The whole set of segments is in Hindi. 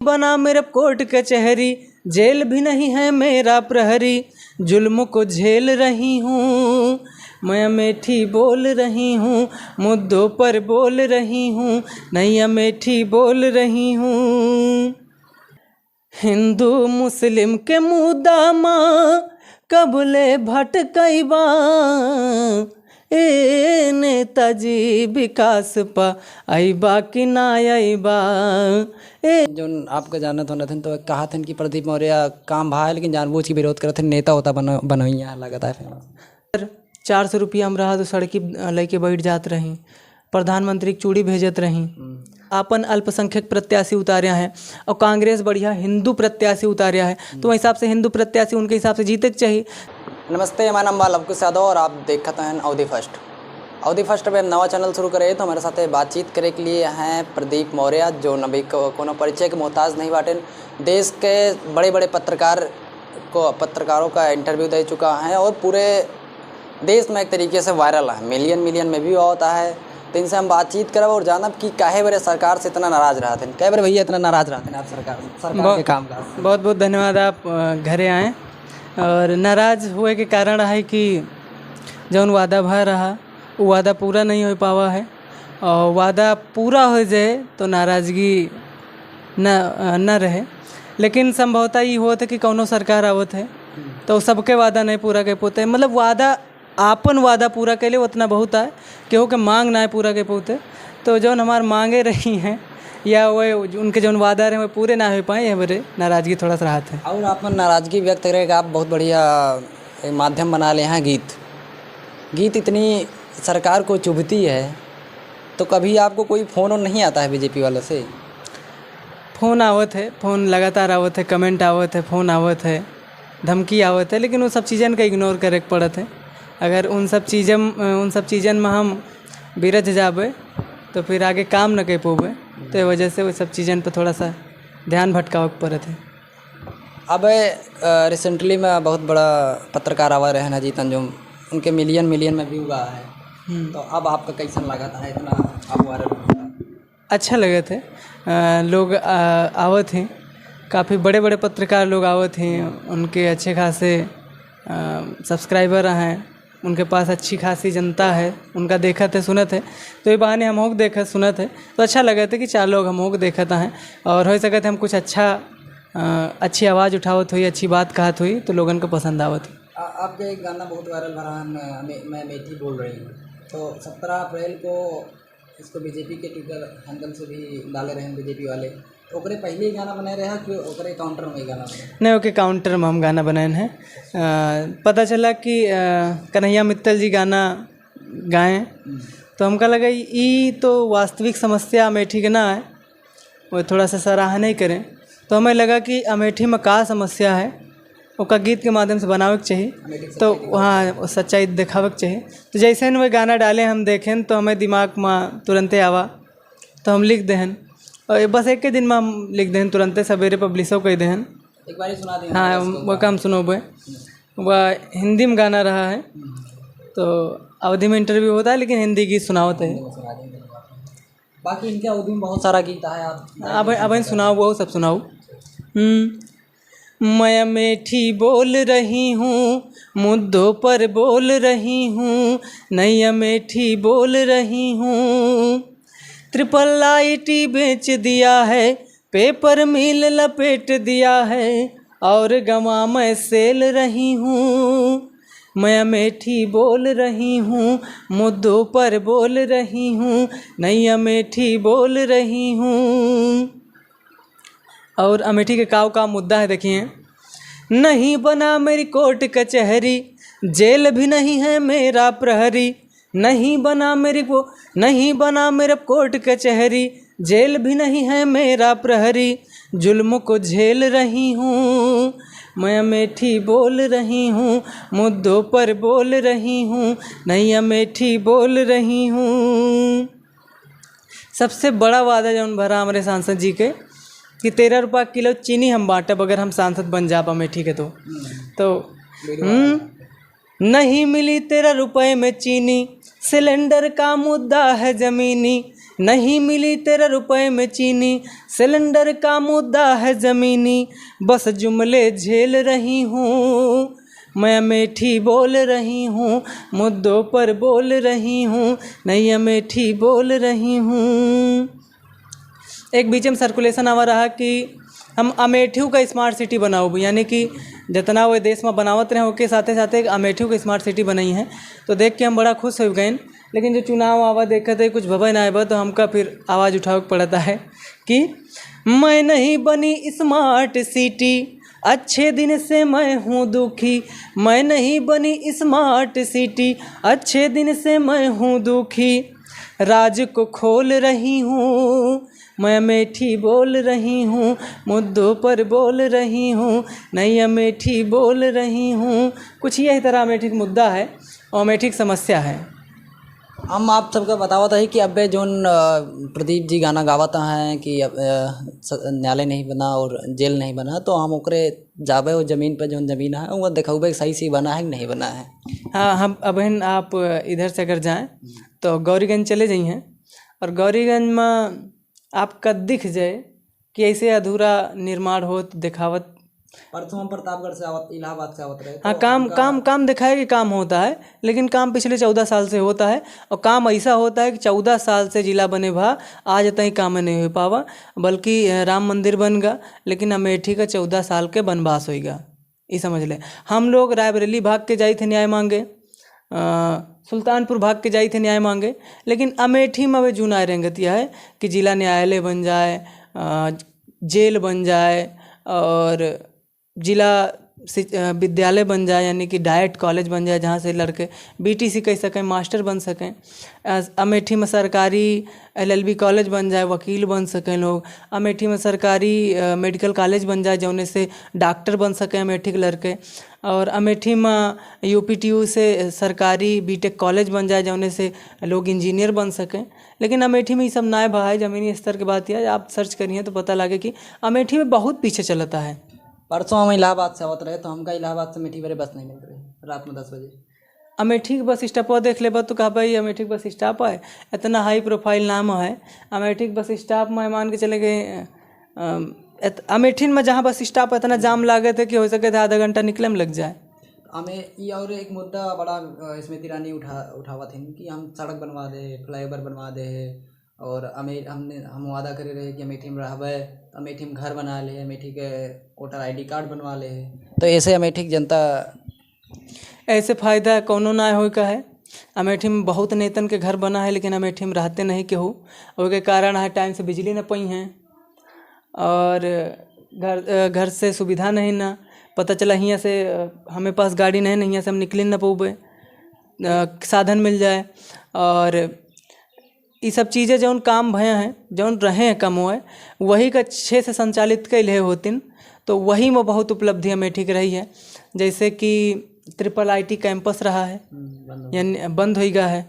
बना मेरा कोर्ट कचहरी, जेल भी नहीं है मेरा प्रहरी, जुल्म को झेल रही हूँ, मैं अमेठी बोल रही हूँ, मुद्दों पर बोल रही हूँ, नहीं अमेठी बोल रही हूँ। हिंदू मुस्लिम के मुद्दा माँ कबले भटकैबा, ए नेताजी विकास पा अइबा कि ना अइबा। जो आपका जानना तो नथन तो कहा था कि प्रदीप मौर्य काम भा है लेकिन जानबूझ के विरोध करते नेता होता बनोइया लगता है फेमस। 400 रुपया हम रहा तो सड़की लेके बैठ जात रही, प्रधानमंत्री की चूड़ी भेजत रही, अपन अल्पसंख्यक प्रत्याशी उतार्या है और कांग्रेस बढ़िया हिंदू प्रत्याशी उतार्या है, तो वही हिसाब से हिंदू प्रत्याशी उनके हिसाब से जीते चाहिए। नमस्ते, हमारा नाम बा लवकुश यादव और आप देखते हैं अवधि फर्स्ट। अवधि फर्स्ट पे नवा चैनल शुरू करे तो हमारे साथ बातचीत करे के लिए हैं प्रदीप मौर्य, जो नबी कोनो परिचय के मोहताज नहीं बाटेन। देश के बड़े बड़े पत्रकारों का इंटरव्यू दे चुका है और पूरे देश में एक तरीके से वायरल है, मिलियन में व्यू होता है। तो इनसे हम बातचीत करब और जानब कि काहे बड़े सरकार से इतना नाराज़ रहते हैं, कई बार भैया इतना नाराज़ रहते हैं आप सरकार के काम का। बहुत बहुत धन्यवाद, आप घरे आए। और नाराज़ हुए के कारण है कि जौन वादा भा रहा वो वादा पूरा नहीं हो पावा है, और वादा पूरा हो जाए तो नाराज़गी न रहे। लेकिन संभवतः ये होता है कि कौनो सरकार आवत है तो सबके वादा नहीं पूरा कर पाते, मतलब वादा आपन वादा पूरा कर ले उतना बहुत है, केहू के मांग ना पूरा कर पाते। तो जौन हमार मांगे रही हैं या वो उनके जौन वादा रहे वो पूरे ना हो पाए, ये बड़े नाराज़गी थोड़ा सा राहत है। और आप नाराज़गी व्यक्त करेगा, आप बहुत बढ़िया माध्यम बना ले हैं गीत इतनी सरकार को चुभती है तो कभी आपको कोई फ़ोन नहीं आता है बीजेपी वालों से? फ़ोन आवत है, फ़ोन लगातार आवत है, कमेंट आवत है, फ़ोन आवत है, धमकी आवत है, लेकिन वो सब चीज़न का इग्नोर करे पड़त है। अगर उन सब चीज़न में हम बिरज जाबे तो फिर आगे काम न कर पाबे, तो ये वजह से वो सब चीज़न पर थोड़ा सा ध्यान भटकाव पड़त है। अब रिसेंटली में बहुत बड़ा पत्रकार आवा रहे हैं जीतन, जो उनके मिलियन में व्यू हुआ है, तो अब आपका कैसा लगा था इतना आप वायरल? अच्छा लगे थे, लोग आवत हैं, काफ़ी बड़े बड़े पत्रकार लोग आवत हैं, उनके अच्छे खासे सब्सक्राइबर हैं, उनके पास अच्छी खासी जनता है, उनका देखत है सुनत है, तो ये बहाने हम होक देखत सुनत है तो अच्छा लगे थे कि 4 लोग हम होक देखत हैं और हो सकते हम कुछ अच्छी आवाज़ उठावत हुई, अच्छी बात कहत हुई तो लोगन को पसंद आवत हुई। आपका एक गाना बहुत वायरल हो रहा है, मैं अमेठी बोल रही हूँ, तो 17 अप्रैल को इसको बीजेपी के ट्विटर हैंडल से भी डाले रहे हैं बीजेपी वाले, तो ओकरे पहले ही गाना बनाए रहे हैं कि ओकरे काउंटर में ही गाना बनाए? नहीं, ओके काउंटर में हम गाना बनाए हैं। पता चला कि कन्हैया मित्तल जी गाना गाएं तो हमका लगा ये तो वास्तविक समस्या अमेठी के ना है, वो थोड़ा सा सराहना ही करें, तो हमें लगा कि अमेठी में का समस्या है उसका गीत के माध्यम से बनावे के चाहिए, तो वहाँ सच्चाई दिखावे के चाहिए। तो जैसे वह गाना डाले हम देखें तो हमें दिमाग में तुरंते आवा तो हम लिख देहन, और बस एक के दिन में हम लिख देहन, तुरंते सवेरे पब्लिशो कर देहन। एक बार सुना दें। हाँ, वह काम सुनोबे। वह हिंदी में गाना रहा है, तो अवधि में इंटरव्यू होता है लेकिन हिंदी गीत सुनावत है। बाकी इनके अवधि में बहुत सारा गीत है, आप अब सुनाओ, वो सब सुनाओ। मैं अमेठी बोल रही हूँ, मुद्दों पर बोल रही हूँ, नई अमेठी बोल रही हूँ। IIIT बेच दिया है, पेपर मिल लपेट दिया है, और गवा मैं सेल रही हूँ। मैं अमेठी बोल रही हूँ, मुद्दों पर बोल रही हूँ, नई अमेठी बोल रही हूँ। और अमेठी के का मुद्दा है देखिए, नहीं बना मेरी कोर्ट कचहरी, जेल भी नहीं है मेरा प्रहरी, नहीं बना मेरा कोर्ट कचहरी, जेल भी नहीं है मेरा प्रहरी, जुल्म को झेल रही हूँ। मैं अमेठी बोल रही हूँ, मुद्दों पर बोल रही हूँ, नहीं अमेठी बोल रही हूँ। सबसे बड़ा वादा जौन भरा हमारे सांसद जी के कि 13 रुपये किलो चीनी हम बांटब अगर हम सांसद बन जा अमेठी के, तो नहीं मिली 13 रुपये में चीनी, सिलेंडर का मुद्दा है ज़मीनी, नहीं मिली 13 रुपए में चीनी, सिलेंडर का मुद्दा है ज़मीनी, बस जुमले झेल रही हूँ, मैं अमेठी बोल रही हूँ, मुद्दों पर बोल रही हूँ, नहीं अमेठी बोल रही हूँ। एक बीच में सर्कुलेशन आवा रहा कि हम अमेठी का स्मार्ट सिटी बनाओ, यानी कि जितना वो देश में बनावत रहे उसके साथे साथे एक अमेठी का स्मार्ट सिटी बनाई है। तो देख के हम बड़ा खुश हो गए, लेकिन जो चुनाव आवा देखा थे कुछ भवन आए तो हमका फिर आवाज़ उठावे पड़ता है कि मैं नहीं बनी स्मार्ट सिटी, अच्छे दिन से मैं हूँ दुखी, मैं नहीं बनी स्मार्ट सिटी, अच्छे दिन से मैं हूँ दुखी, राज को खोल रही हूँ, मैं अमेठी बोल रही हूँ, मुद्दों पर बोल रही हूँ, नहीं अमेठी बोल रही हूँ। कुछ यही तरह अमेठी का मुद्दा है और अमेठी की समस्या है। हम आप सबका बतावत है कि अबे जोन प्रदीप जी गाना गावत हैं कि न्यायालय नहीं बना और जेल नहीं बना, तो हम ओकरे जाबे वो ज़मीन पर जोन ज़मीन है वो दिखाऊबे सही से बना है कि नहीं बना है। हाँ, हम अबहन आप इधर से अगर जाएँ तो गौरीगंज चले जाइए और गौरीगंज में आपका दिख जाए कि ऐसे अधूरा निर्माण हो दिखावत। परसों हम प्रतापगढ़ से आवत, इलाहाबाद से आवत रहे। हाँ, काम दिखाए कि काम होता है, लेकिन काम पिछले 14 साल से होता है और काम ऐसा होता है कि 14 साल से जिला बने भा आज तक काम नहीं हो पावा, बल्कि राम मंदिर बन गा लेकिन अमेठी का 14 साल के बनवास होगा। ये समझ ले, हम लोग रायबरेली भाग के जाए थे न्याय मांगे, सुल्तानपुर भाग के जाए थे न्याय मांगे, लेकिन अमेठी में वे जूना रंगतिया है कि जिला न्यायालय बन जाए, जेल बन जाए और जिला विद्यालय बन जाए, यानी कि डाइट कॉलेज बन जाए जहाँ से लड़के बीटीसी कह सकें, मास्टर बन सकें। अमेठी में सरकारी एलएलबी कॉलेज बन जाए, वकील बन सकें लोग। अमेठी में सरकारी मेडिकल कॉलेज बन जाए जौने से डॉक्टर बन सकें अमेठी के लड़के। और अमेठी में यूपीटीयू से सरकारी बीटेक कॉलेज बन जाए जौने से लोग इंजीनियर बन सकें। लेकिन अमेठी में ये सब नाय बहा है, ज़मीनी स्तर की बात है। आप सर्च करिए तो पता लगे कि अमेठी में बहुत पीछे चलता है। परसों हम इलाहाबाद से आवत रहे तो हमका इलाहाबाद से अमेठी बड़े बस नहीं मिल रही रात में 10 बजे। अमेठी के बस स्टॉप देख लेबा तो कहा भाई अमेठी के बस स्टॉप है, इतना हाई प्रोफाइल नाम है अमेठी के बस स्टॉप में। मान के चले गए अमेठी में जहाँ बस स्टॉप इतना जाम लागे थे कि हो सके थे आधा घंटा निकले में लग जाए। हमें ये और एक मुद्दा बड़ा स्मृति ईरानी उठावा थी कि हम सड़क बनवा दे, फ्लाईओवर बनवा दे, और हम वादा करे रहे कि अमेठी में रहबे, अमेठी में घर बना ले, अमेठी के वोटर आईडी कार्ड बनवा ले। तो ऐसे अमेठी की जनता ऐसे फ़ायदा कोनो ना हो का है। अमेठी में बहुत नेतन के घर बना है लेकिन अमेठी में रहते नहीं केहू, उसके कारण है टाइम से बिजली न पई हैं और घर से सुविधा नहीं ना पता चला। हियाँ से हमें पास गाड़ी नहीं, यहाँ से हम निकल न पौबे, साधन मिल जाए। और ये सब चीज़ें जौन काम भय हैं, जौन रहे हैं कम हुए वही का 6 से संचालित कैले होतिन, तो वही में बहुत उपलब्धि अमेठी की रही है। जैसे कि IIIT कैंपस रहा है, यानी बंद होएगा है,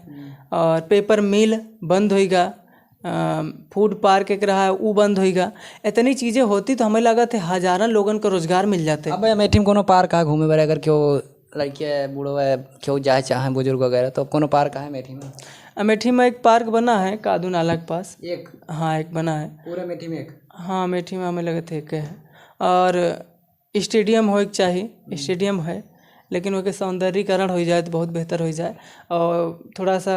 और पेपर मिल बंद होएगा, फूड पार्क एक रहा है वो बंद होएगा। इतनी चीज़ें होती तो हमें लगा थे हज़ारों लोगों को रोजगार मिल जाते। अब अमेठी में कोनो पार्क है घूमे बारे, अगर क्यों लड़के बूढ़ो है क्यों जाए चाहे बुजुर्ग वगैरह, तो कोनो पार्क है अमेठी में? अमेठी में एक पार्क बना है कादू नाला के पास, एक? हाँ, एक बना है पूरे अमेठी में एक? हाँ, अमेठी में हमें लगे थे एक है। और स्टेडियम हो एक चाहिए, स्टेडियम है लेकिन उसके सौंदर्यीकरण हो जाए तो बहुत बेहतर हो जाए, और थोड़ा सा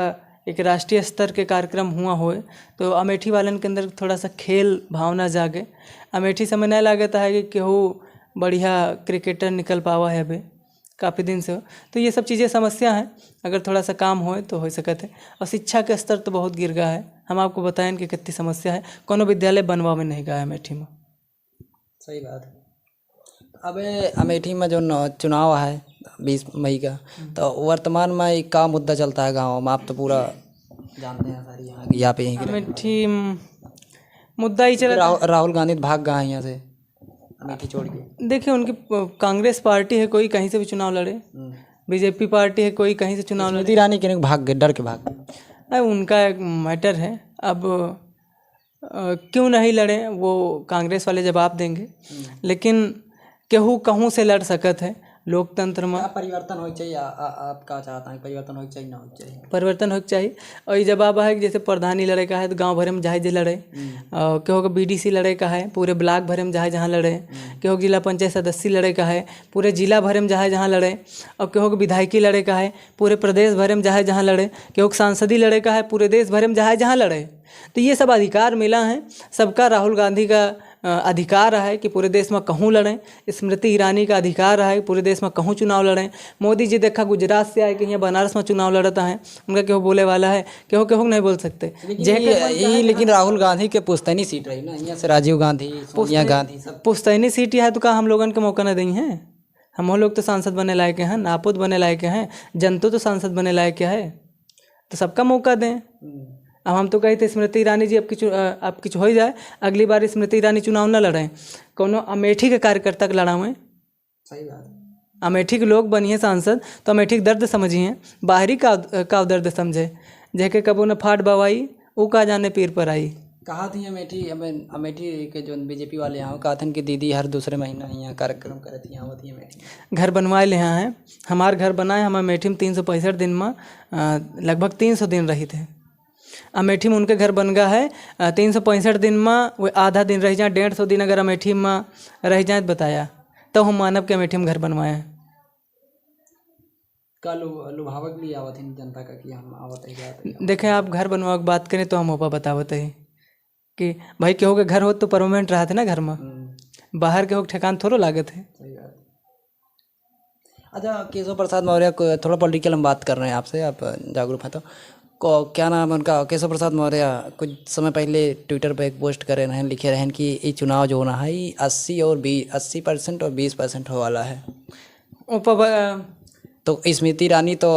एक राष्ट्रीय स्तर के कार्यक्रम हुआ होए तो अमेठी वालन के अंदर थोड़ा सा खेल भावना जागे। अमेठी समय नहीं लगता है कि केहू बढ़िया क्रिकेटर निकल पावा है अभी काफ़ी दिन से। तो ये सब चीज़ें समस्या हैं, अगर थोड़ा सा काम होए तो हो सकते है। और शिक्षा के स्तर तो बहुत गिर गया है, हम आपको बताएं कि कितनी समस्या है, कोनो विद्यालय बनवा में नहीं गया है अमेठी में। सही बात है। अब अमेठी में जो चुनाव है 20 मई का, तो वर्तमान में क्या मुद्दा चलता है गाँव में? आप तो पूरा जानते हैं सारी यहाँ पे अमेठी मुद्दा ही चला। राहुल गांधी भाग गए हैं यहाँ से अमेठी छोड़ के। देखिए, उनकी कांग्रेस पार्टी है, कोई कहीं से भी चुनाव लड़े, बीजेपी पार्टी है, कोई कहीं से चुनाव लड़े। स्मृति ईरानी के भाग गए, डर के भाग गए। उनका एक मैटर है, अब क्यों नहीं लड़े वो कांग्रेस वाले जवाब देंगे, लेकिन केहू कहूँ से लड़ सकत है। लोकतंत्र में क्या परिवर्तन होना चाहिए? आप क्या चाहता है, परिवर्तन होना चाहिए ना होना चाहिए? परिवर्तन होना चाहिए। और ये जवाब है कि जैसे प्रधानी लड़े का है तो गांव भरे में जहाँ लड़े, और केहो के बीडीसी लड़े का है पूरे ब्लॉक भरे में जहाँ लड़े, केहो के जिला पंचायत सदस्य लड़े का है पूरे जिला भरे में जहाँ लड़े, और केहो के विधायकी लड़े का है पूरे प्रदेश भरे में जहाँ लड़े, केहो के सांसदी लड़े का है पूरे देश भरे में जहाँ लड़े। तो ये सब अधिकार मिला है सबका। राहुल गांधी का अधिकार है कि पूरे देश में कहूँ लड़ें, स्मृति ईरानी का अधिकार है पूरे देश में कहूँ चुनाव लड़ें। मोदी जी देखा गुजरात से आए कि यहाँ बनारस में चुनाव लड़ता है, उनका केहू बोले वाला है, केहू नहीं बोल सकते। लेकिन राहुल गांधी के पुश्तैनी सीट रही ना, यहाँ से राजीव गांधी, सोनिया गांधी सब पुश्तैनी सीट है तो का हम लोगन के मौका न दी हैं? हम लोग तो सांसद बने लायक हैं, नापुत बने लायक हैं, जनता तो सांसद बने लायक है, तो सबका मौका दें। अब हम तो कही थे स्मृति ईरानी जी अब कुछ हो जाए, अगली बार स्मृति ईरानी चुनाव न लड़ें, कोनो अमेठी के कार्यकर्ता के लड़ावें। सही बात। अमेठी के लोग बनिए सांसद तो अमेठी के दर्द समझिए, बाहरी का दर्द समझे। जेके कबो न फाट बवाई वो का जाने पीर पर आई। कहा थी अमेठी के जो बीजेपी वाले यहाँ कहा थे कि दीदी हर दूसरे महीना यहाँ कार्यक्रम करती यहाँ होती है अमेठी। घर बनवाए ले यहाँ हैं, हमार घर बनाए हम अमेठी में 365 दिन में लगभग 300 दिन रही थे। अमेठी में उनके घर बन गया है 365 दिन में, वो आधा दिन रह जाए, 150 दिन अगर अमेठी में रह जाए तो बताया तो हम मानव के अमेठी में घर बनवाए हैं। का लुभावक भी आवत है जनता का कि हम आवत है। देखें आप घर बनवा की बात करें तो हम ओपा बतावत है कि भाई केहू के घर हो तो परमानेंट रहा थे ना घर में, बाहर केहू के ठेकान थोड़ा लागत है। अच्छा, केशव प्रसाद मौर्य को थोड़ा पॉलिटिकल हम बात कर रहे हैं आपसे, आप जागरूक हैं तो क्या नाम है उनका? केशव प्रसाद मौर्य कुछ समय पहले ट्विटर पर एक पोस्ट करे रहे, लिखे रहे कि ये चुनाव जो होना है 80% और 20% हो वाला है। तो स्मृति ईरानी तो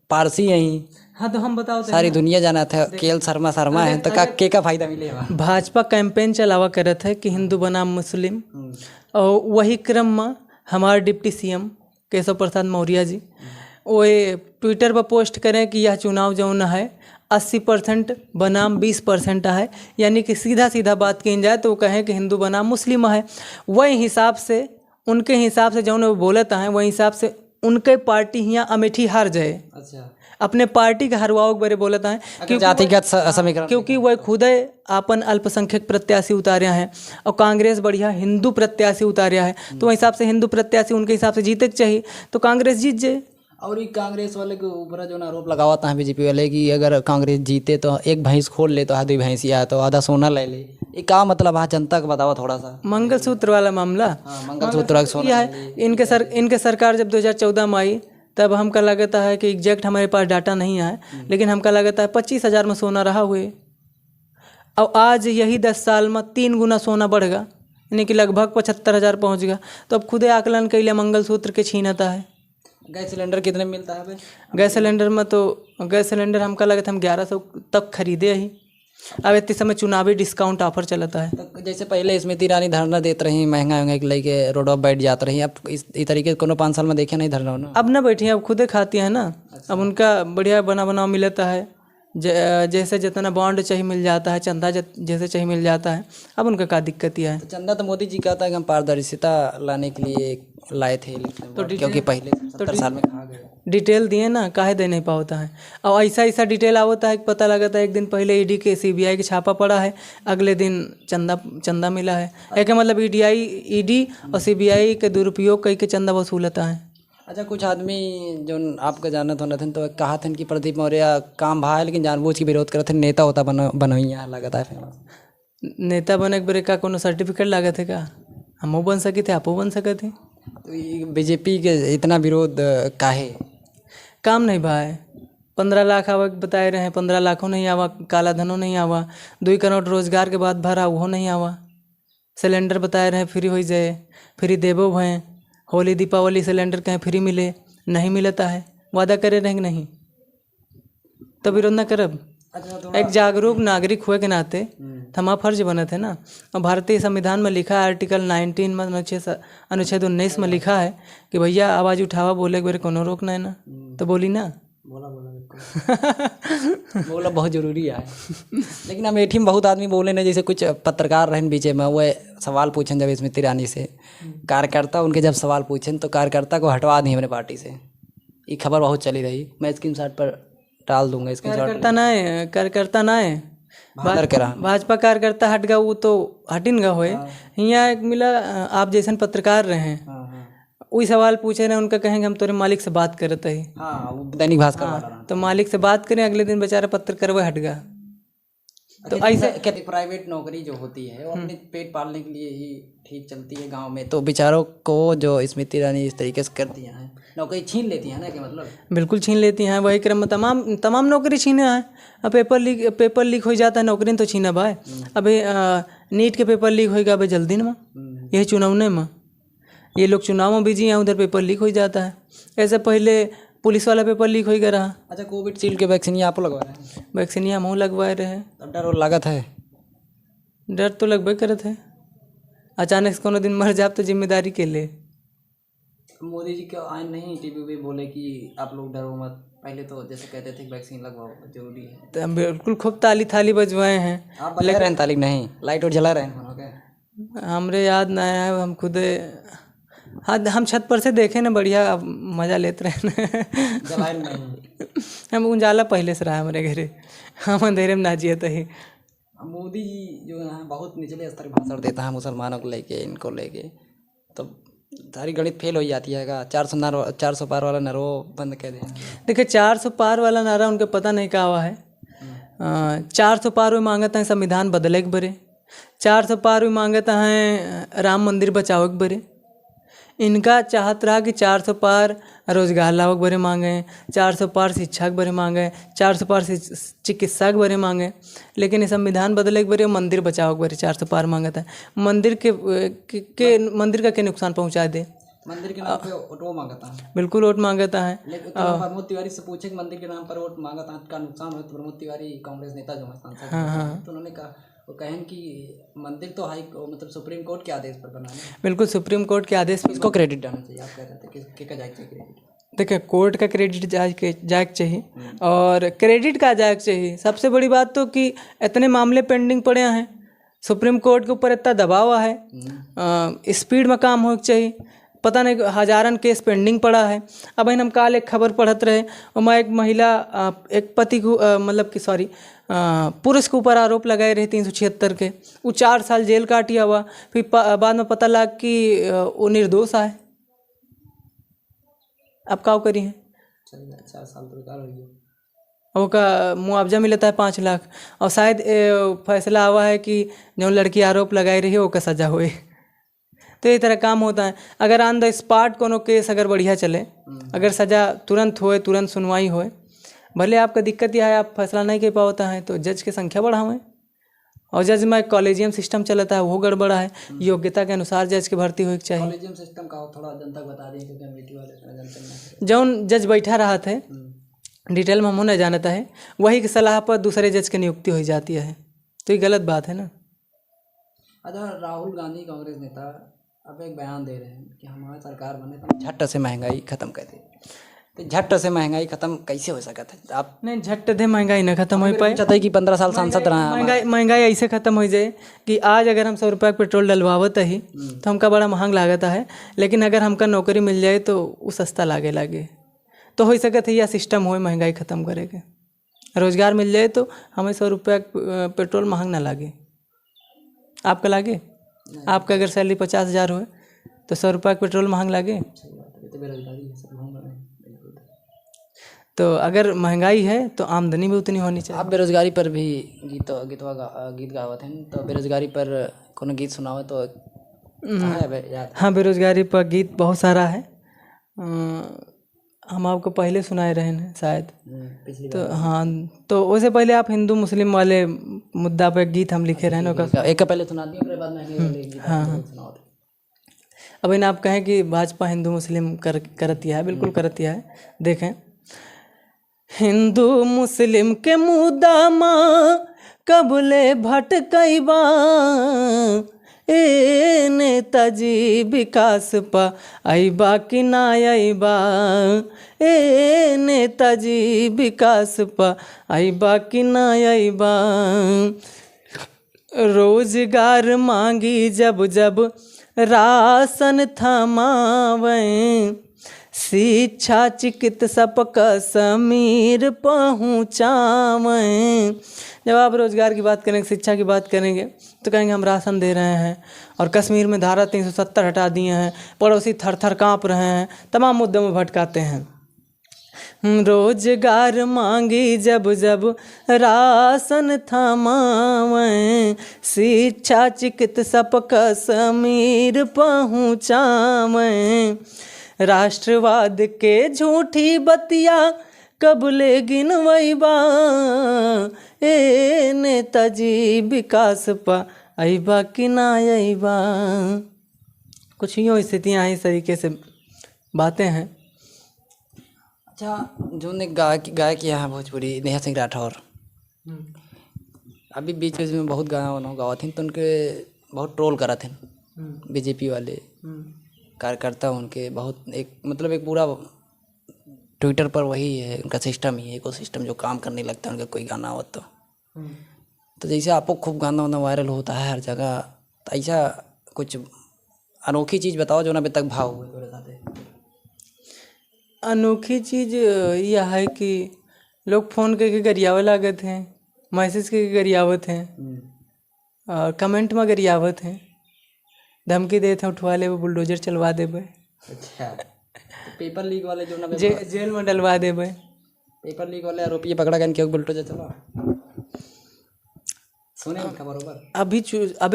पारसी है ही। हाँ तो हम बताओ सारी दुनिया जाना था, केएल शर्मा है तो का फायदा मिलेगा? भाजपा कैंपेन चलावा करत है कि हिंदू बनाम मुस्लिम, और वही क्रम में हमारे डिप्टी सीएम केशव प्रसाद मौर्य जी वो ट्विटर पर पोस्ट करें कि यह चुनाव जो है 80% बनाम 20% है, यानी कि सीधा बात की जाए तो वो कहें कि हिंदू बनाम मुस्लिम है। वही हिसाब से उनके हिसाब से जो वो बोलता है वही हिसाब से उनके पार्टी यहाँ अमेठी हार जाए। अच्छा, अपने पार्टी के हरवाओं के बारे बोलता है जातिगत समीकरण, क्योंकि वह खुद अपन अल्पसंख्यक प्रत्याशी उतारे हैं और कांग्रेस बढ़िया हिंदू प्रत्याशी उतारे है, तो वह हिसाब से हिंदू प्रत्याशी उनके हिसाब से जीते चाहिए, तो कांग्रेस जीत जाए। और ये कांग्रेस वाले के ऊपर जो आरोप लगावाता है बीजेपी वाले कि अगर कांग्रेस जीते तो एक भैंस खोल ले तो आधी भैंसिया तो आधा सोना ले ले, ये क्या मतलब है? जनता को बताओ थोड़ा सा। मंगलसूत्र वाला मामला, मंगलसूत्र सोना है। इनके सरकार जब 2014 में आई तब हमका लगता है कि एग्जैक्ट हमारे पास डाटा नहीं है, लेकिन हमका लगता है 25,000 में सोना रहा हुए, और आज यही 10 साल में 3 गुना सोना बढ़ गया, यानी कि लगभग 75,000 पहुँच गया। तो अब खुदे आकलन के लिए मंगलसूत्र के छीनता है। गैस सिलेंडर कितने मिलता है भाई? गैस सिलेंडर में तो गैस सिलेंडर हमका लगता है हम 1100 तक खरीदे ही। अब इतने समय चुनावी डिस्काउंट ऑफर चलता है। तो जैसे पहले स्मृति ईरानी धरना देते रही, महंगा लेके रोड ऑफ बैठ जाते रही, अब इस तरीके कोनो 5 साल में देखे नहीं धरना ना? अब ना बैठी, अब खुदे खाती है ना। अब उनका बढ़िया बना मिलता है, जैसे जितना बॉन्ड चाहिए मिल जाता है, चंदा जैसे चाहिए मिल जाता है। अब उनका क्या दिक्कत है? तो चंदा तो मोदी जी कहता है कि हम पारदर्शिता लाने के लिए लाए थे, तो क्योंकि पहले 70 साल में खा गए। डिटेल दिए ना, काहे दे नहीं पाता है। और ऐसा डिटेल आवता है कि पता लगता है एक दिन पहले ईडी के सीबीआई के छापा पड़ा है, अगले दिन चंदा मिला है। एक मतलब ईडी और सीबीआई के दुरुपयोग करके चंदा वसूलता है। अच्छा, कुछ आदमी जो आपका जानत होना थे तो कहा थे कि प्रदीप मौर्य काम भा है लेकिन जानबूझ के विरोध करते, नेता होता बनोइया लगता है फेमस। नेता बने के बेरे का कोनो सर्टिफिकेट लागत है का? हमो बन सके थे, आपो बन सके थे। तो बीजेपी के इतना विरोध काहे? काम नहीं भाई, 15 लाख आवा बताए रहे हैं, 15 लाखों नहीं आवा, काला धनों नहीं आवा, 2 करोड़ रोजगार के बाद भरा वो नहीं आवा, सिलेंडर बताए रहे फ्री हो जाए, फ्री देवो भय, होली दीपावली सिलेंडर कहीं फ्री मिले, नहीं मिलता है। वादा करे रहेंगे नहीं तो विरोध न करब। एक जागरूक नागरिक हुए के नाते हमारा फर्ज बने थे ना। और भारतीय संविधान में लिखा है, आर्टिकल 19 में अनुच्छेद 19 में लिखा है कि भैया आवाज़ उठावा, बोले के बेरे कोनो रोक नहीं ना, तो बोली ना। बोला बिल्कुल बोला बहुत जरूरी है। लेकिन अमेठी में बहुत आदमी बोले ना, जैसे कुछ पत्रकार रहन बीचे में वो सवाल पूछन जब स्मृति ईरानी से, कार्यकर्ता उनके जब सवाल पूछन तो कार्यकर्ता को हटवा दी अपने पार्टी से। ये खबर बहुत चली रही, मैं स्क्रीनशॉट पर डाल दूंगा। कार्यकर्ता ना है भाजपा कार्यकर्ता हट गया, वो तो हटिन गा होए। यहाँ एक मिला आप जैसन पत्रकार रहे, वही सवाल पूछे रहे, उनका कहेंगे हम तोरे मालिक से बात करते ही। दैनिक भास्कर वाला तो मालिक से बात करें, अगले दिन बेचारा पत्रकार वह हट गया। तो ऐसे कहते प्राइवेट नौकरी जो होती है वो अपने पेट पालने के लिए ही ठीक चलती है गांव में, तो बेचारों को जो स्मृति ईरानी इस तरीके से करती हैं, नौकरी छीन लेती हैं ना, कि मतलब बिल्कुल छीन लेती हैं। वही क्रम में तमाम नौकरी छीने हैं। अब पेपर लीक हो जाता है, नौकरी तो छीना भाई। अभी नीट के पेपर लीक होगा अभी जल्दी में, यही चुनाव में ये लोग चुनाव में बिजी हैं, उधर पेपर लीक हो जाता है। ऐसे पहले पुलिस वाला पेपर लीक हो गया रहा। अच्छा, कोविडशील्ड के वैक्सीन आप लगवा रहे हैं? वैक्सीन हम लगवाए रहे। तब डर और लागत है? डर तो लगभग करत है, अचानक से कोनो दिन मर जाए तो जिम्मेदारी के लिए। मोदी जी क्यों आए नहीं टीवी पे बोले कि आप लोग डरो मत? पहले तो जैसे कहते थे वैक्सीन लगवाओ जरूरी है। तो हम बिल्कुल खूब ताली थाली बजवाए हैं। आप बजा रहे हैं ताली? नहीं, लाइट और जला रहे हैं? हमरे याद ना है, हम खुद हाँ हम छत पर से देखे ना, बढ़िया मज़ा लेते रहे नहीं। हम उजाला पहले से रहा हमारे घरे, हम अंधेरे में ना जिए ही। मोदी जी जो है बहुत निचले स्तर पर भाषण देता है मुसलमानों को लेके, इनको लेके, तो सारी गणित फेल हो जाती है। 400 पार वाला नारा बंद कर दें। देखिए 400 पार वाला नारा उनके पता नहीं क्या हुआ है। 400 पार हुई मांगता है संविधान बदले के बरे, 400 पार हुई मांगता है राम मंदिर बचाओ के बरे। इनका चाहत रहा कि 400 पार रोजगार लाओ के बरे मांगे, 400 पार शिक्षा के बरे मांगे, 400 पार चिकित्सा के बरे मांगे। लेकिन ये संविधान बदले के बरे मंदिर बचाओ के बरे 400 पार मांगता है। मंदिर मंदिर का क्या नुकसान पहुंचा दे? मंदिर के नाम पे वोट मांगता है। बिल्कुल वोट मांगता है। लेकिन प्रमोद तिवारी से पूछे कि मंदिर के नाम पर वोट मांगता है का नुकसान हो, तो प्रमोद तिवारी कांग्रेस नेता जो है सांसद, तो उन्होंने कहा, वो कहें कि मंदिर तो मतलब सुप्रीम कोर्ट के आदेश पर बना है। बिल्कुल सुप्रीम कोर्ट के आदेश पर इसको क्रेडिट जाना चाहिए। आप कह रहे थे किसका जाए क्रेडिट? देखिए कोर्ट का क्रेडिट जाए चाहिए और क्रेडिट का जाए चाहिए। सबसे बड़ी बात तो कि इतने मामले पेंडिंग पड़े हैं, सुप्रीम कोर्ट के ऊपर इतना दबाव है, स्पीड में काम होना चाहिए। पता नहीं हजारन केस पेंडिंग पड़ा है। अब हम काल एक खबर पढ़त रहे, वहाँ एक महिला एक पति को मतलब कि सॉरी पुरुष के ऊपर आरोप लगाए रहे 376 के, वो 4 साल जेल काटिया हुआ, फिर बाद में पता लगा कि वो निर्दोष है। अब क्या करी है? 4 साल तो बेकार हो गया। वो का मुआवजा मिलता है 5 लाख, और शायद फैसला हुआ है कि जो लड़की आरोप लगाई रही है वो का सजा हुई। तो ये तरह काम होता है। अगर ऑन द स्पॉट कोनो केस अगर बढ़िया चले, अगर सजा तुरंत होए, तुरंत सुनवाई होए, भले आपका दिक्कत यह है आप फैसला नहीं कर पाता है तो जज की संख्या बढ़ावें। और जज में कॉलेजियम सिस्टम चलता है, वो गड़बड़ा है। योग्यता के अनुसार जज की भर्ती होनी चाहिए। कॉलेजियम सिस्टम का थोड़ा जनता को बता दें, क्योंकि अमेठी वाले जौन जज बैठा रहा थे डिटेल में हम नहीं जानता है, वही की सलाह पर दूसरे जज की नियुक्ति हो जाती है, तो ये गलत बात है ना। अच्छा, राहुल गांधी कांग्रेस नेता अब एक बयान दे रहे हैं कि हमारी सरकार बने तो झट से महंगाई खत्म कर दे। तो झट से महंगाई खत्म कैसे हो सकता है? आप नहीं, झट दे महंगाई न खत्म हो पाए। चाहते कि 15 साल सांसद रहा, महंगाई ऐसे खत्म हो जाए कि आज अगर हम 100 रुपये का पेट्रोल डलवावत ही तो हमका बड़ा महंग लागत है, लेकिन अगर हमका नौकरी मिल जाए तो वो सस्ता लागे तो हो सकता है यह सिस्टम हो महंगाई खत्म करेगा। रोजगार मिल जाए तो हमें 100 रुपये पेट्रोल महंग ना लागे। आपका लागे? आपका अगर सैलरी 50,000 हो तो 100 रुपये का पेट्रोल महंग लागे? तो अगर महंगाई है तो आमदनी भी उतनी होनी चाहिए। आप बेरोजगारी पर भी गीत गावत हैं, तो बेरोजगारी पर कोनो गीत सुनाओ तो याद? हाँ, बेरोजगारी पर गीत बहुत सारा है। हम आपको पहले सुनाए रहे हैं शायद, तो हाँ, तो उससे पहले आप हिंदू मुस्लिम वाले मुद्दा पर गीत हम लिखे रहे हैं, एक पहले सुना दिए, बाद में हाँ। अब इन आप कहें कि भाजपा हिंदू मुस्लिम करतिया है, बिल्कुल करतिया है। देखें, हिंदू मुस्लिम के मुद्दा माँ कबले भटकैबा, ए नेताजी विकास पा अइबा कि ना अइबा, ए नेताजी विकास पा अइबा कि ना अइबा। रोजगार मांगी जब जब राशन थमावें, शिक्षा चिकित्सा कश्मीर पहुँचावें। जब आप रोजगार की बात करेंगे, शिक्षा की बात करेंगे तो कहेंगे हम राशन दे रहे हैं, और कश्मीर में धारा 370 हटा दिए हैं, पड़ोसी थर थर काँप रहे हैं, तमाम मुद्दों में भटकाते हैं। रोजगार मांगी जब जब राशन थमावें, शिक्षा चिकित्सा कश्मीर पहुँचावें। राष्ट्रवाद के झूठी बतिया कबले गिनवैबा, ए नेताजी विकास पा अइबा कि ना अइबा। कुछ यूँ स्थितियाँ इस तरीके से बातें हैं। अच्छा, जो ने गायक किया है भोजपुरी, नेहा सिंह राठौर, अभी बीच बीच में बहुत गाना गावा थे, तो उनके बहुत ट्रोल करा थे बीजेपी वाले कार्यकर्ता। उनके बहुत एक मतलब एक पूरा ट्विटर पर वही है उनका सिस्टम ही है, इकोसिस्टम जो काम करने लगता है उनका कोई गाना हो तो जैसे आपको खूब गाना वाना वायरल होता है हर जगह, तो ऐसा कुछ अनोखी चीज़ बताओ जो ना अभी तक भाव हुए मेरे साथ। अनोखी चीज़ यह है कि लोग फ़ोन करके गरियावे लागत हैं, मैसेज करके गरियावत हैं, और कमेंट में गरियावत हैं, धमकी देते हैं उठवा ले बुलडोजर चलवा देबे। अच्छा, तो पेपर लीक वाले जो ना जेल में डलवा देबे। पेपर लीक वाले आरोपी पकड़ा गया, क्यों बुलडोजर चला सुने खबर होगा। अभी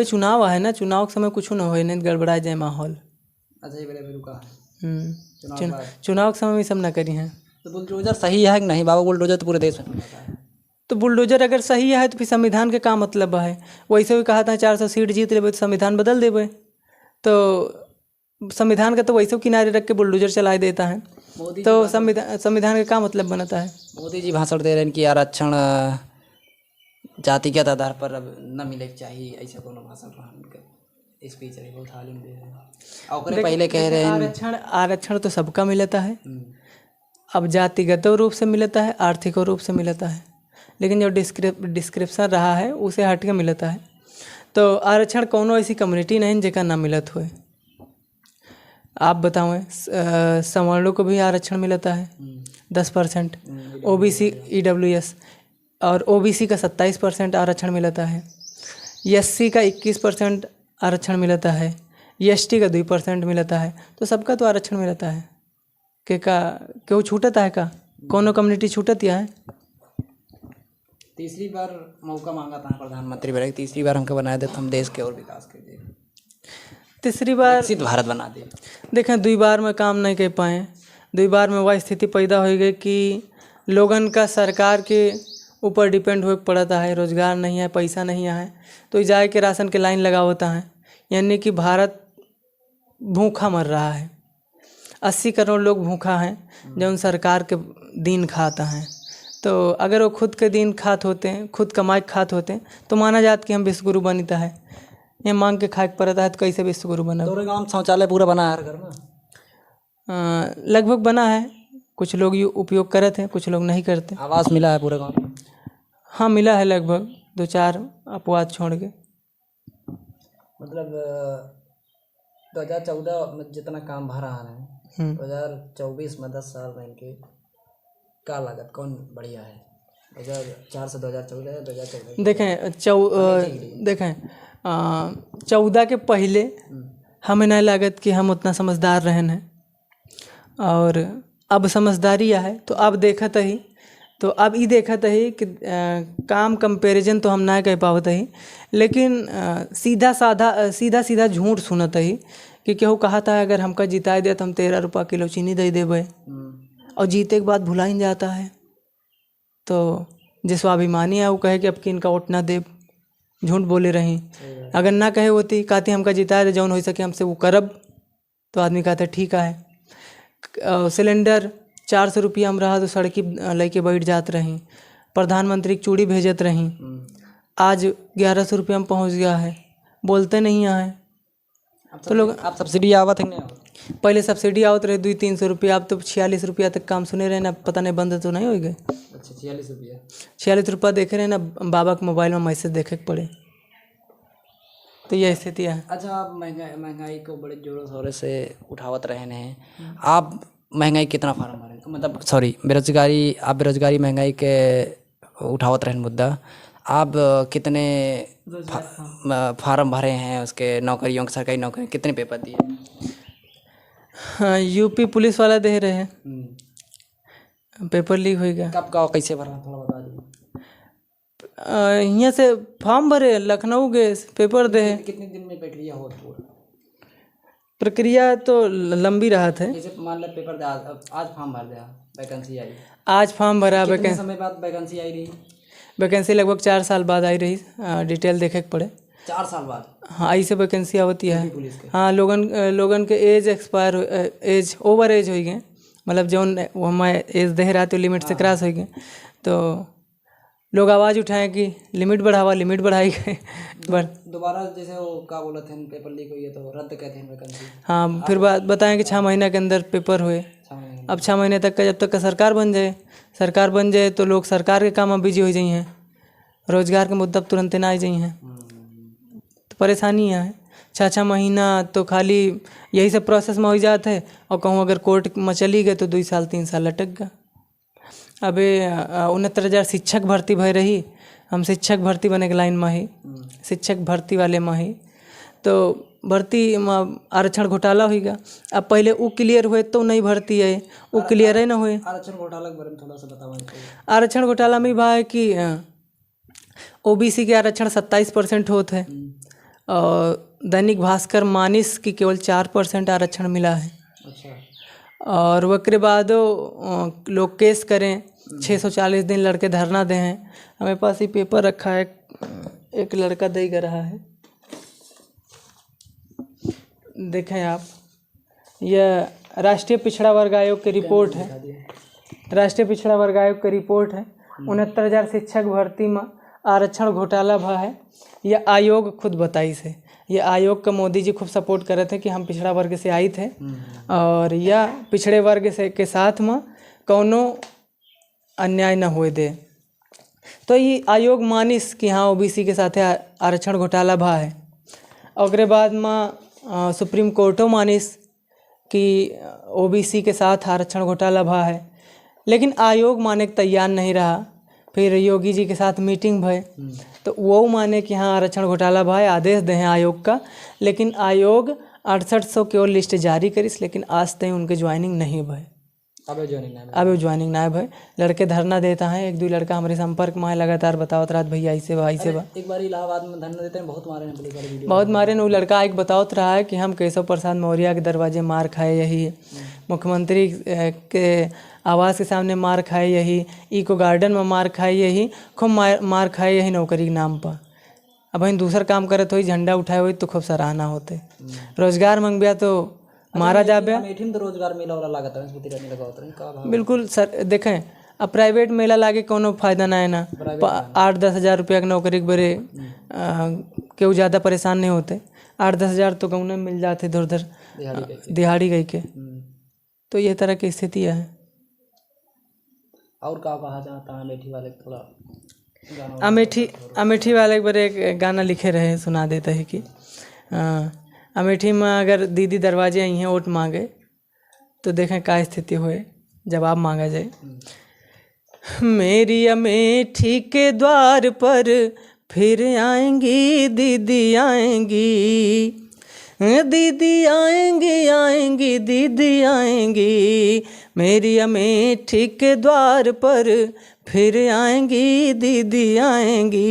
चुनाव है ना, चुनाव के समय कुछ ना हो, नहीं गड़बड़ा जाए माहौल। अच्छा, ये बड़े रुका चुनाव के समय में सब ना करी हैं। तो बुलडोजर सही है कि नहीं बाबा? बुलडोजर तो पूरे देश में होता है। तो बुलडोजर अगर सही है तो फिर संविधान के का मतलब है? वैसे भी कहा था 400 सीट जीत लेबे तो संविधान बदल देबे, तो संविधान का तो वैसे किनारे रख के बुलडोजर चला देता है, तो संविधान का क्या मतलब बनता है? मोदी जी भाषण दे रहे हैं कि आरक्षण जातिगत आधार पर अब न मिले चाहिए, ऐसा कोनो भाषण स्पीच है बहुत हाल में। और पहले कह रहे हैं आरक्षण तो सबका मिलता है, अब जातिगत रूप से मिलता है, आर्थिक रूप से मिलता है, लेकिन जो डिस्क्रिप्शन रहा है उसे हट के मिलता है। तो आरक्षण कोनो ऐसी कम्युनिटी नहीं जेका ना मिलत हुए। आप बताओ, सवर्णों को भी आरक्षण मिलता है 10%, ओबीसी EWS और ओबीसी का 27% आरक्षण मिलता है, एससी का 21% आरक्षण मिलता है, एसटी का 2% मिलता है। तो सबका तो आरक्षण मिलता है, क्यों छूटता है का? कोनो कम्युनिटी छूटत या है? तीसरी बार मौका मांगा था प्रधानमंत्री बने, तीसरी बार हमको बनाया दे तो हम देश के और विकास कर दे, तीसरी बार विकसित भारत बना दे। देखें, 2 बार में काम नहीं कर पाए, 2 बार में वह स्थिति पैदा हो गई कि लोगन का सरकार के ऊपर डिपेंड हो पड़ता है, रोजगार नहीं है, पैसा नहीं है, तो जाए के राशन के लाइन लगा होता है, यानी कि भारत भूखा मर रहा है। 80 करोड़ लोग भूखा हैं जो उन सरकार के दिन खाता है। तो अगर वो खुद के दिन खात होते हैं, खुद कमाई खात होते हैं, तो माना जाता कि हम विश्वगुरु बनता है। ये मांग के खाए पड़ता है तो कैसे विश्वगुरु बना? तो गाँव शौचालय पूरा बना है हर घर में? लगभग बना है, कुछ लोग उपयोग करते हैं, कुछ लोग नहीं करते। आवास मिला है पूरे गाँव में? हाँ, मिला है, लगभग 2-4 अपवाद छोड़ के। मतलब 2014 में जितना काम भरा है 2024 में 10 साल में इनके का लागत कौन बढ़िया है? 2004 से 2014 देखें 14 के पहले हमें नहीं लागत कि हम उतना समझदार रहन हैं, और अब समझदारी है तो अब देखत ही, तो अब ये देखत है कि काम कंपैरिजन तो हम ना कह पावत ही, लेकिन सीधा झूठ सुनत ही कि केहू कहा था अगर हमका जिताए दे तो हम 13 रुपया किलो चीनी दे देवे, और जीते के बाद भुला ही जाता है। तो जो स्वाभिमानी है वो कहे कि अब कि इनका वोट ना दे, झूठ बोले रही। अगर ना कहे होती, कहती हमका जिताए दे, जौन हो सके हमसे वो करब, तो आदमी कहता ठीक है। सिलेंडर 400 रुपया हम रहा तो सड़की लेके बैठ जात रही, प्रधानमंत्री की चूड़ी भेजत रही, आज 1100 रुपया में पहुँच गया है, बोलते नहीं है। तो लोग आप सब्सिडी आवत है नहीं आवत? पहले सब्सिडी आवत रहे 200-300 रुपया, अब तो 46 रुपया तक काम सुने रहे ना, पता नहीं बंद तो नहीं हो गए। अच्छा 46 रुपया। 46 रुपया देखे रहे ना, बाबा के मोबाइल में मैसेज देखे के पड़े। तो ये स्थितियाँ है। अच्छा, आप महंगाई को बड़े जोरों शोरों से उठावत रहे हैं। आप महंगाई कितना फार्म भरे, मतलब सॉरी बेरोजगारी, आप बेरोजगारी महंगाई के उठावत रहे मुद्दा, आप कितने फार्म भरे हैं उसके, नौकरियों के, सरकारी नौकरी कितने पेपर दिए? हाँ, यूपी पुलिस वाला दे रहे हैं, पेपर लीक हो गया। कब का कैसे भरा थोड़ा बता दीजिए। यहाँ से फॉर्म भरे, लखनऊ गए, पेपर दे। कितने दिन में प्रक्रिया हो? पूरा प्रक्रिया तो लंबी रहा है। जैसे मान लो पेपर दे, आज फॉर्म भर दिया, वैकेंसी आई, आज फॉर्म भरा, कितने समय बाद वैकेंसी आई रही? वैकेंसी लगभग 4 साल बाद आई रही। डिटेल देखे के पड़े। 4 साल बाद? हाँ, ऐसे वैकेंसी होती है। पुलिस के? हाँ, लोगन के age expire, age over age हो गए, मतलब जो वो हमारे एज दे रहा तो लिमिट से क्रॉस हो गए, तो लोग आवाज़ उठाएं कि लिमिट बढ़ावा, लिमिट बढ़ाई गई। दोबारा जैसे वो क्या बोला थे, पेपर लीक हुई है तो रद्द कहते हैं वैकेंसी। हाँ, फिर बात बताएं कि 6 महीने के अंदर पेपर हुए। अब 6 महीने तक का, जब तक का सरकार बन जाए तो लोग सरकार के काम में बिजी हो जाई हैं, रोजगार के मुद्दा तुरंत ना आ जाई हैं, तो परेशानी है। 6 महीना तो खाली यही सब प्रोसेस में हो जाते है, और कहूँ अगर कोर्ट में चली गए तो 2 साल 3 साल लटक गया। अबे 69,000 शिक्षक भर्ती भई रही, हम शिक्षक भर्ती बने के लाइन में ही, शिक्षक भर्ती वाले में ही, तो भर्ती में आरक्षण घोटाला हो गया। अब पहले वो क्लियर हुए तो नहीं भर्ती है, वो क्लियर है ना हुए। आरक्षण घोटाला के बारे में थोड़ा सा बताओ। आरक्षण घोटाला में भाई कि ओबीसी के आरक्षण 27% होते हैं, और दैनिक भास्कर मानिस की केवल 4% आरक्षण मिला है। अच्छा। और वक्र बाद लोग केस करें, 640 दिन लड़के धरना दे हैं। हमारे पास ही पेपर रखा है, एक लड़का दे रहा है, देखें आप, यह राष्ट्रीय पिछड़ा वर्ग आयोग की रिपोर्ट है। राष्ट्रीय पिछड़ा वर्ग आयोग की रिपोर्ट है। 69,000 शिक्षक भर्ती में आरक्षण घोटाला भा है। यह आयोग खुद बताई से, ये आयोग का मोदी जी खूब सपोर्ट कर रहे थे कि हम पिछड़ा वर्ग से आई थे, और यह पिछड़े वर्ग से के साथ में कौनो अन्याय न हुए दे। तो ये आयोग मानिस कि हाँ ओबीसी के साथ आरक्षण घोटाला भा है। और बाद में सुप्रीम कोर्टो मानिस कि ओबीसी के साथ आरक्षण घोटाला भा है, लेकिन आयोग माने के तैयार नहीं रहा। फिर योगी जी के साथ मीटिंग भय, तो वो माने कि हाँ आरक्षण घोटाला भा है, आदेश दे हैं आयोग का, लेकिन आयोग 6800 केवल लिस्ट जारी करिस, लेकिन आज तक उनके ज्वाइनिंग नहीं भय। अब ज्वाइनिंग ना भाई, लड़के धरना देता है। 1-2 लड़का हमारे संपर्क में लगातार बतावत रात भैया ऐसे बा ऐसे बा। एक बार इलाहाबाद में धरना देते हैं, बहुत मारे हैं पुलिस वाले, बहुत मारे हैं। वो लड़का एक बतावत रहा है कि हम केशव प्रसाद मौर्य के दरवाजे मार खाए, यही मुख्यमंत्री के आवास के सामने मार खाए, यही इको गार्डन में मार खाए, यही खूब मार खाए, यही नौकरी के नाम पर। अब हम दूसरा काम करत हो, झंडा उठाए हुई तो खूब सराहना होते। रोजगार मंगबिया तो मारा जाबे। अमेठी में तो रोजगार मेला वाला लागत है, बिल्कुल सर। देखें, अब प्राइवेट मेला लागे कोनो फायदा ना है ना। 8-10 हज़ार रुपया की नौकरी के बरे केहू ज़्यादा परेशान नहीं होते। 8-10 हज़ार तो गाँव में मिल जाते इधर उधर दिहाड़ी गई के। तो ये तरह की स्थिति है। और क्या कहा जाता है अमेठी वाले? थोड़ा अमेठी वाले के बरे एक गाना लिखे रहे, सुना देते हैं कि अमेठी में अगर दीदी दरवाजे आई हैं वोट मांगे तो देखें क्या स्थिति हुए, जवाब मांगा जाए। मेरी अमेठी के द्वार पर फिर आएंगी दीदी आएंगी, दीदी आएंगी आएंगी दीदी आएंगी, मेरी अमेठी के द्वार पर फिर आएंगी दीदी आएंगी।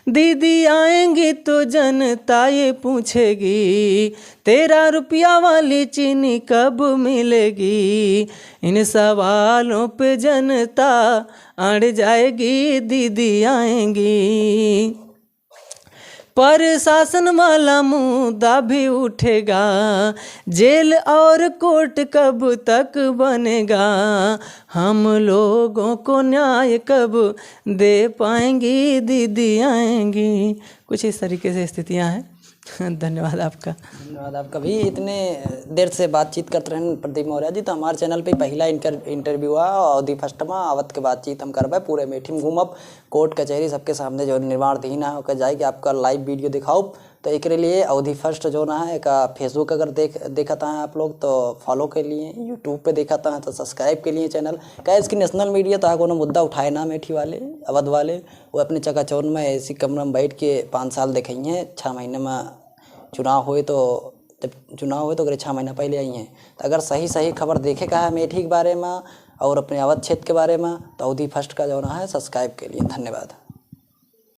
दीदी आएंगी तो जनता ये पूछेगी, तेरा रुपया वाली चीनी कब मिलेगी। इन सवालों पे जनता अड़ जाएगी, दीदी आएंगी। प्रशासन वाला मुद्दा भी उठेगा, जेल और कोर्ट कब तक बनेगा, हम लोगों को न्याय कब दे पाएंगी, दीदी आएंगी। कुछ इस तरीके से स्थितियां हैं। धन्यवाद आपका। धन्यवाद आपका भी। इतने देर से बातचीत करते रहे प्रदीप मौर्य जी। तो हमारे चैनल पे पहला इंटरव्यू हुआ अवधि फर्स्ट में आवत के बातचीत हम करबे पूरे मेठी में घूमब, कोर्ट कचहरी सबके सामने जो निर्माणाधीन है होकर जाए कि आपका लाइव वीडियो दिखाओ। तो एक लिए अवधि फर्स्ट जो ना है एक फेसबुक अगर देखता है आप लोग तो फॉलो के लिए, यूट्यूब पे देखता है तो सब्सक्राइब के लिए चैनल क्या इसकी नेशनल मीडिया तो कोनो मुद्दा उठाए ना मेठी वाले अवध वाले, वो अपने चकाचौंध में ऐसी कमरे में बैठ के 5 साल देखें हैं। 6 महीने में चुनाव हुए तो जब चुनाव हुए तो अगर 6 महीना पहले आई हैं। तो अगर सही सही खबर देखे का है मेठी के बारे में और अपने अवध क्षेत्र के बारे में तो अवधि फर्स्ट का जो ना है सब्सक्राइब के लिए। धन्यवाद।